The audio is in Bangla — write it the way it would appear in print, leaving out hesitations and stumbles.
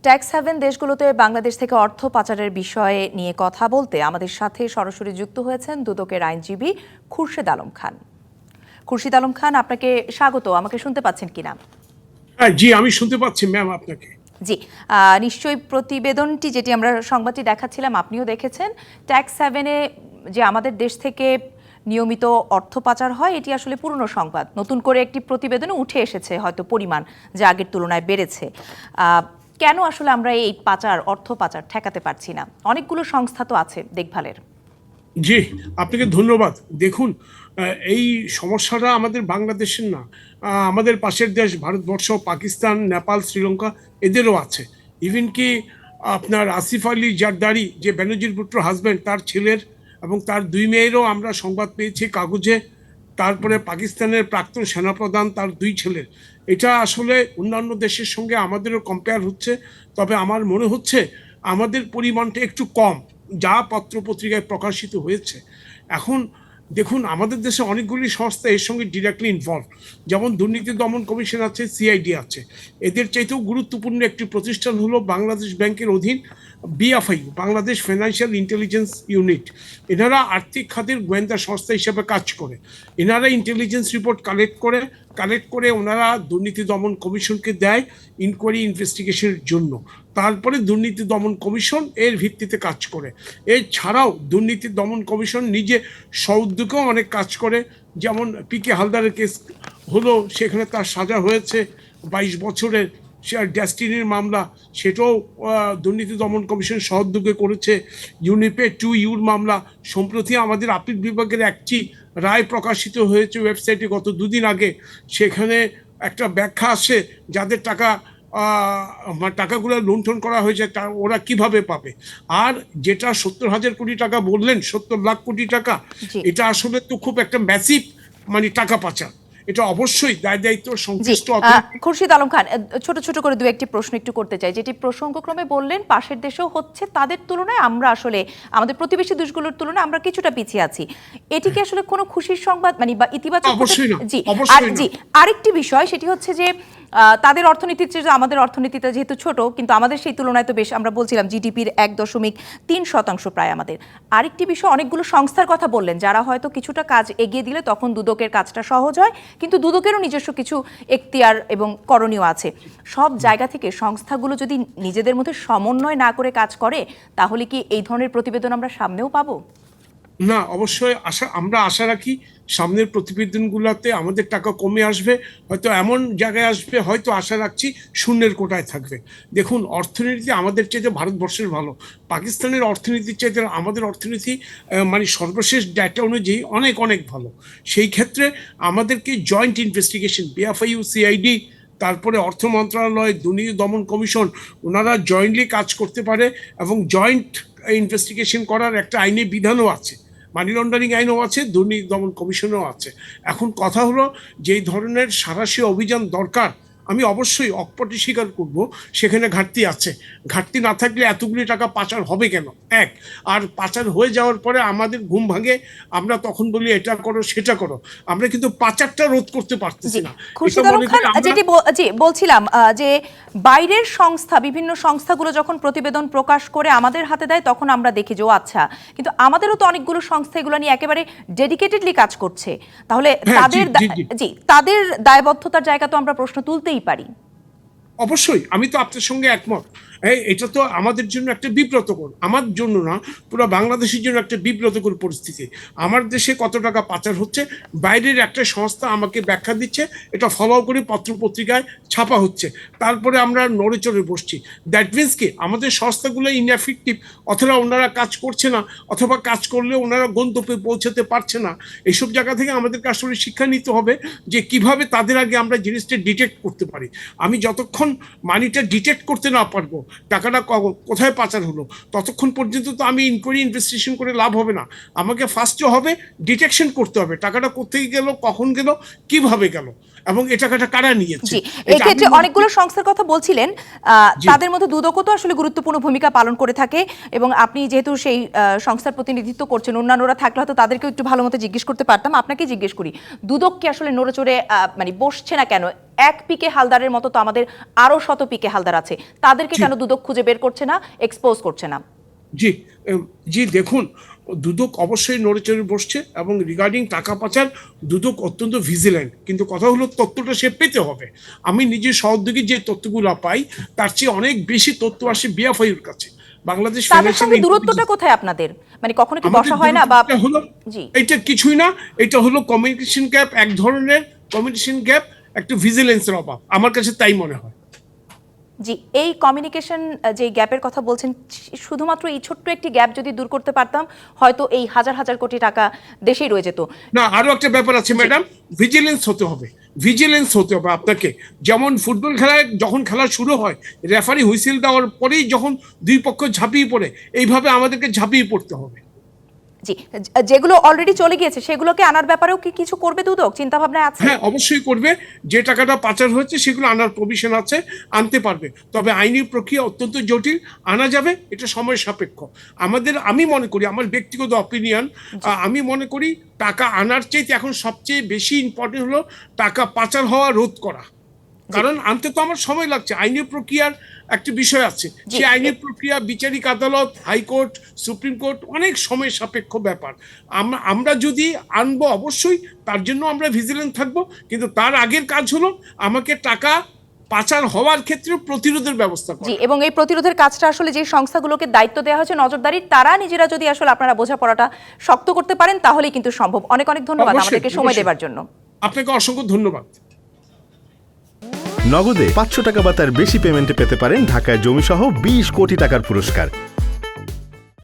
ট্যাক্স হ্যাভেন দেশগুলোতে বাংলাদেশ থেকে অর্থ পাচারের বিষয়ে নিয়ে কথা বলতে আমাদের সাথে সরাসরি যুক্ত হয়েছেন দুদকের আইনজীবী খুরশেদ আলম খান। খুরশিদ আলম খান, আপনাকে স্বাগত। আমাকে শুনতে পাচ্ছেন কিনা? জি, আমি শুনতে পাচ্ছি ম্যাম আপনাকে। জি, নিশ্চয়ই প্রতিবেদনটি যেটি আমরা সংবাদটি দেখাচ্ছিলাম আপনিও দেখেছেন। ট্যাক্স হ্যাভেনে যে আমাদের দেশ থেকে নিয়মিত অর্থ পাচার হয় এটি আসলে পুরনো সংবাদ। নতুন করে একটি প্রতিবেদনে উঠে এসেছে হয়তো পরিমাণ যা আগের তুলনায় বেড়েছে। কেন আসলে আমরা এই অর্থ পাচার ঠেকাতে পারছি না? অনেকগুলো সংস্থা তো আছে দেখভালের। জি, আপনাকে ধন্যবাদ। দেখুন, এই সমস্যাটা আমাদের বাংলাদেশের না, আমাদের পাশের দেশ ভারতবর্ষ, পাকিস্তান, নেপাল, শ্রীলঙ্কা এদেরও আছে। ইভেন কি আপনার আসিফ আলী জারদারি, যে বেনজির ভুট্টোর হাজব্যান্ড, তার ছেলের এবং তার দুই মেয়েরও আমরা সংবাদ পেয়েছি কাগজে। তারপরে পাকিস্তানের প্রাক্তন সেনাপ্রধান, তার দুই ছেলের। এটা আসলে অন্যান্য দেশের সঙ্গে আমাদেরও কম্পেয়ার হচ্ছে, তবে আমার মনে হচ্ছে আমাদের পরিমাণটা একটু কম যা পত্রপত্রিকায় প্রকাশিত হয়েছে। এখন দেখুন, আমাদের দেশে অনেকগুলি সংস্থা এর সঙ্গে ডিরেক্টলি ইনভলভ, যেমন দুর্নীতি দমন কমিশন আছে, সিআইডি আছে। এদের চাইতেও গুরুত্বপূর্ণ একটি প্রতিষ্ঠান হলো বাংলাদেশ ব্যাংকের অধীন BFI, Bangladesh financial intelligence unit. এনারা আর্থিক খাতের গোয়েন্দা সংস্থা হিসেবে কাজ করে। এনারা ইন্টেলিজেন্স রিপোর্ট কালেক্ট করে ওনারা দুর্নীতি দমন কমিশনকে দেয় ইনকোয়ারি ইনভেস্টিগেশনের জন্য। তারপরে দুর্নীতি দমন কমিশন এর ভিত্তিতে কাজ করে। এছাড়াও দুর্নীতি দমন কমিশন নিজে স্বউদ্যোগেও অনেক কাজ করে। যেমন পিকে হালদারের কেস হলো, সেখানে তার সাজা হয়েছে 22 বছরের। সে ডেস্টিনির মামলা, সেটাও দুর্নীতি দমন কমিশন সহযোগে করেছে। ইউনিপে 2U মামলা, সম্প্রতি আমাদের আপিল বিভাগের একটি রায় প্রকাশিত হয়েছে ওয়েবসাইটে গত দুদিন আগে। সেখানে একটা ব্যাখ্যা আসে যাদের টাকাগুলো লুণ্ঠন করা হয়েছে ওরা কিভাবে পাবে। আর যেটা 70,000 কোটি টাকা বললেন, 70 লাখ কোটি টাকা, এটা আসলে তো খুব একটা ম্যাসিভ টাকা পাচার। এটা অবশ্যই দায় দায়িত্ব সংশ্লিষ্ট। খুরশিদ আলম খান, ছোট ছোট করে দু একটি প্রশ্ন একটু করতে চাই। যেটি প্রসঙ্গক্রমে বললেন পাশের দেশেও হচ্ছে, তাদের তুলনায় আমরা আসলে আমাদের প্রতিবেশী দেশগুলোর তুলনায় আমরা কিছুটা পিছিয়ে আছি। এটিকে আসলে কোনো খুশির সংবাদ বা ইতিবাচক? অবশ্যই না। জি, আরেকটি বিষয় সেটি হচ্ছে যে তাদের অর্থনীতির চেয়ে আমাদের অর্থনীতিটা যেহেতু ছোট, কিন্তু আমাদের সেই তুলনায় তো বেশ, আমরা বলছিলাম জিডিপির 1.3% প্রায় আমাদের। আরেকটি বিষয়, অনেকগুলো সংস্থার কথা বললেন যারা হয়তো কিছুটা কাজ এগিয়ে দিলে তখন দুদকের কাজটা সহজ হয়, কিন্তু দুদকেরও নিজস্ব কিছু এখতিয়ার এবং করণীয় আছে। সব জায়গা থেকে সংস্থাগুলো যদি নিজেদের মধ্যে সমন্বয় না করে কাজ করে, তাহলে কি এই ধরনের প্রতিবেদন আমরা সামনেও পাবো? না, অবশ্যই আমরা আশা রাখি সামনের প্রতিবেদনগুলোতে আমাদের টাকা কমে আসবে, হয়তো এমন জায়গায় আসবে, হয়তো আশা রাখছি শূন্যের কোটায় থাকবে। দেখুন, অর্থনীতি আমাদের চাইতে ভারতবর্ষের ভালো। পাকিস্তানের অর্থনীতির চাইতে আমাদের অর্থনীতি সর্বশেষ ডেটা অনুযায়ী অনেক অনেক ভালো। সেই ক্ষেত্রে আমাদেরকে জয়েন্ট ইনভেস্টিগেশন, বিএফআইউ, সিআইডি, তারপরে অর্থ মন্ত্রণালয়, দুর্নীতি দমন কমিশন, ওনারা জয়েন্টলি কাজ করতে পারে এবং জয়েন্ট ইনভেস্টিগেশন করার একটা আইনি বিধানও আছে। মানি লন্ডারিং আইনও আছে, দুর্নীতি দমন কমিশনও আছে। এখন কথা হলো, যেই ধরনের সাঁড়াশি অভিযান দরকার, আমি অবশ্যই অকপটে স্বীকার করব সেখানে ঘাটতি আছে। ঘাটতি না থাকলে এতগুলি টাকা পাচার হবে কেন? এক, আর পাচার হয়ে যাওয়ার পরে আমাদের ঘুম ভাঙে, আমরা তখন বলি এটা করো সেটা করো। আমরা কিন্তু পাচারটা রোধ করতে পারতেছি না। খুরশিদ আলম খান, যেটি বলছিলাম যে বাইরের সংস্থা, বিভিন্ন সংস্থাগুলো যখন প্রতিবেদন প্রকাশ করে আমাদের হাতে দেয়, তখন আমরা দেখি যে ও আচ্ছা, কিন্তু আমাদেরও তো অনেকগুলো সংস্থা এগুলো নিয়ে একেবারে ডেডিকেটেডলি কাজ করছে। তাহলে তাদের দায়বদ্ধতার জায়গা তো আমরা প্রশ্ন তুলতেই পারি। অবশ্যই, আমি তো আপনার সঙ্গে একমত। এটা তো আমাদের জন্য একটা বিব্রতকর, আমার জন্য না, পুরো বাংলাদেশের জন্য একটা বিব্রতকর পরিস্থিতি। আমার দেশে কত টাকা পাচার হচ্ছে, বাইরের একটা সংস্থা আমাকে ব্যাখ্যা দিচ্ছে, এটা ফলো করে পত্রপত্রিকায় ছাপা হচ্ছে, তারপরে আমরা নড়ে চড়ে বসছি। দ্যাট মিনস কি আমাদের সংস্থাগুলো ইনএফেক্টিভ, অথবা ওনারা কাজ করছে না, অথবা কাজ করলে ওনারা গন্তব্যে পৌঁছাতে পারছে না। এইসব জায়গা থেকে আমাদেরকে আসলে শিক্ষা নিতে হবে যে কিভাবে তাদের আগে আমরা জিনিসটা ডিটেক্ট করতে পারি। আমি যতক্ষণ মানিটা ডিটেক্ট করতে না পারবো, টাকাটা কোথায় পাচার হলো, ততক্ষণ পর্যন্ত তো আমি ইনকোয়ারি ইনভেস্টিগেশন করে লাভ হবে না। আমাকে ফার্স্টে হবে ডিটেকশন করতে হবে, টাকাটা কোথায় গেল, কখন গেল, কিভাবে গেল। এবং এই টাকাটা কারা নিয়েছে। জি, এটা এক্ষেত্রে আমি- অনেকগুলো সংস্থার কথা বলছিলেন, তাদের মধ্যে দুদকও তো আসলে গুরুত্বপূর্ণ ভূমিকা পালন করে থাকে, এবং আপনি যেহেতু সেই সংস্থার প্রতিনিধিত্ব করছেন, অন্যান্যরা থাকলে হয়তো তাদেরকেও একটু ভালো মতো জিজ্ঞেস করতে পারতাম। আপনাকে জিজ্ঞেস করি, দুদক কি আসলে নড়েচড়ে মানে বসছে না কেন? এক পিকে হালদারের মতো তো আমাদের আরো শত পিকে হালদার আছে, তাদেরকে কেন দুদক খুঁজে বের করছে না, এক্সপোজ করছে না? জি জি দেখুন, দুদক অবশ্যই নড়েচড়ে বসছে এবং রিগার্ডিং টাকা পাচার দুদক অত্যন্ত ভিজিল্যান্ট, কিন্তু কথা হলো তথ্যটা সে পেতে হবে। আমি নিজে সহযোগী যে তথ্যগুলো পাই তার চেয়ে অনেক বেশি তথ্য আসে বিএফআইর কাছে, বাংলাদেশ তাদের ফাইন্যান্সিয়াল সঙ্গে দূরত্বটা কোথায় আপনাদের? মানে কখনো কি আমাদের বসা হয় না? বা দূরত্বটা হলো, জি, এটা কিছুই না, এটা হলো কমিউনিকেশন গ্যাপ, এক ধরনের কমিউনিকেশন গ্যাপ, একটা ভিজিলেন্সের অভাব, আমার কাছে তাই মনে হয়। জি, এই কমিউনিকেশন যে গ্যাপের কথা বলছেন, শুধুমাত্র এই ছোট্ট একটি গ্যাপ যদি দূর করতে পারতাম, হয়তো এই হাজার হাজার কোটি টাকা দেশেই রয়ে যেত। না, আরো একটা ব্যাপার আছে ম্যাডাম, ভিজিলেন্স হতে হবে, ভিজিলেন্স হতে হবে আপনাকে। যেমন ফুটবল খেলায় যখন খেলা শুরু হয়, রেফারি হুইসেল দেওয়ার পরেই যখন দুই পক্ষ ঝাঁপিয়ে পড়ে, এইভাবে আমাদেরকে ঝাঁপিয়ে পড়তে হবে। জি, যেগুলো অলরেডি চলে গিয়েছে সেগুলোকে আনার ব্যাপারেও কি কিছু করবে দুদক? চিন্তা ভাবনায় আছে? হ্যাঁ, অবশ্যই করবে। যে টাকাটা পাচার হয়েছে সেগুলো আনার প্রভিশন আছে, আনতে পারবে। তবে আইনি প্রক্রিয়া অত্যন্ত জটিল, আনা যাবে, এটা সময় সাপেক্ষ। আমি মনে করি, আমার ব্যক্তিগত অপিনিয়ন, আমি মনে করি টাকা আনার চাইতে এখন সবচেয়ে বেশি ইম্পর্টেন্ট হলো টাকা পাচার হওয়া রোধ করা। কারণ আনতে তো আমার সময় লাগছে, আইনি প্রক্রিয়ার একটা বিষয় আছে, জি, সেই আইনি প্রক্রিয়া বিচারিক আদালত, হাইকোর্ট, সুপ্রিম কোর্ট, অনেক সময় সাপেক্ষ ব্যাপার। আমরা যদি আনবো অবশ্যই, তার জন্য আমরা ভিজিলেন্ট থাকবো, কিন্তু তার আগের কাজ হলো আমাকে টাকা পাচার হওয়ার ক্ষেত্রে প্রতিরোধের ব্যবস্থা করা। জি, এবং এই প্রতিরোধের কাজটা আসলে যে সংস্থাগুলোকে দায়িত্ব দেওয়া হয়েছে নজরদারির, তারা নিজেরা যদি আসলে আপনারা বোঝাপড়াটা শক্ত করতে পারেন তাহলেই কিন্তু সম্ভব। অনেক অনেক ধন্যবাদ অবশ্যই, আমাদেরকে সময় অবশ্যই। দেওয়ার জন্য। আপনাকে অসংখ্য ধন্যবাদ। নগদে 500 টাকা বা তার বেশি পেমেন্টে পেতে পারেন ঢাকায় জমিসহ 20 কোটি টাকার পুরস্কার।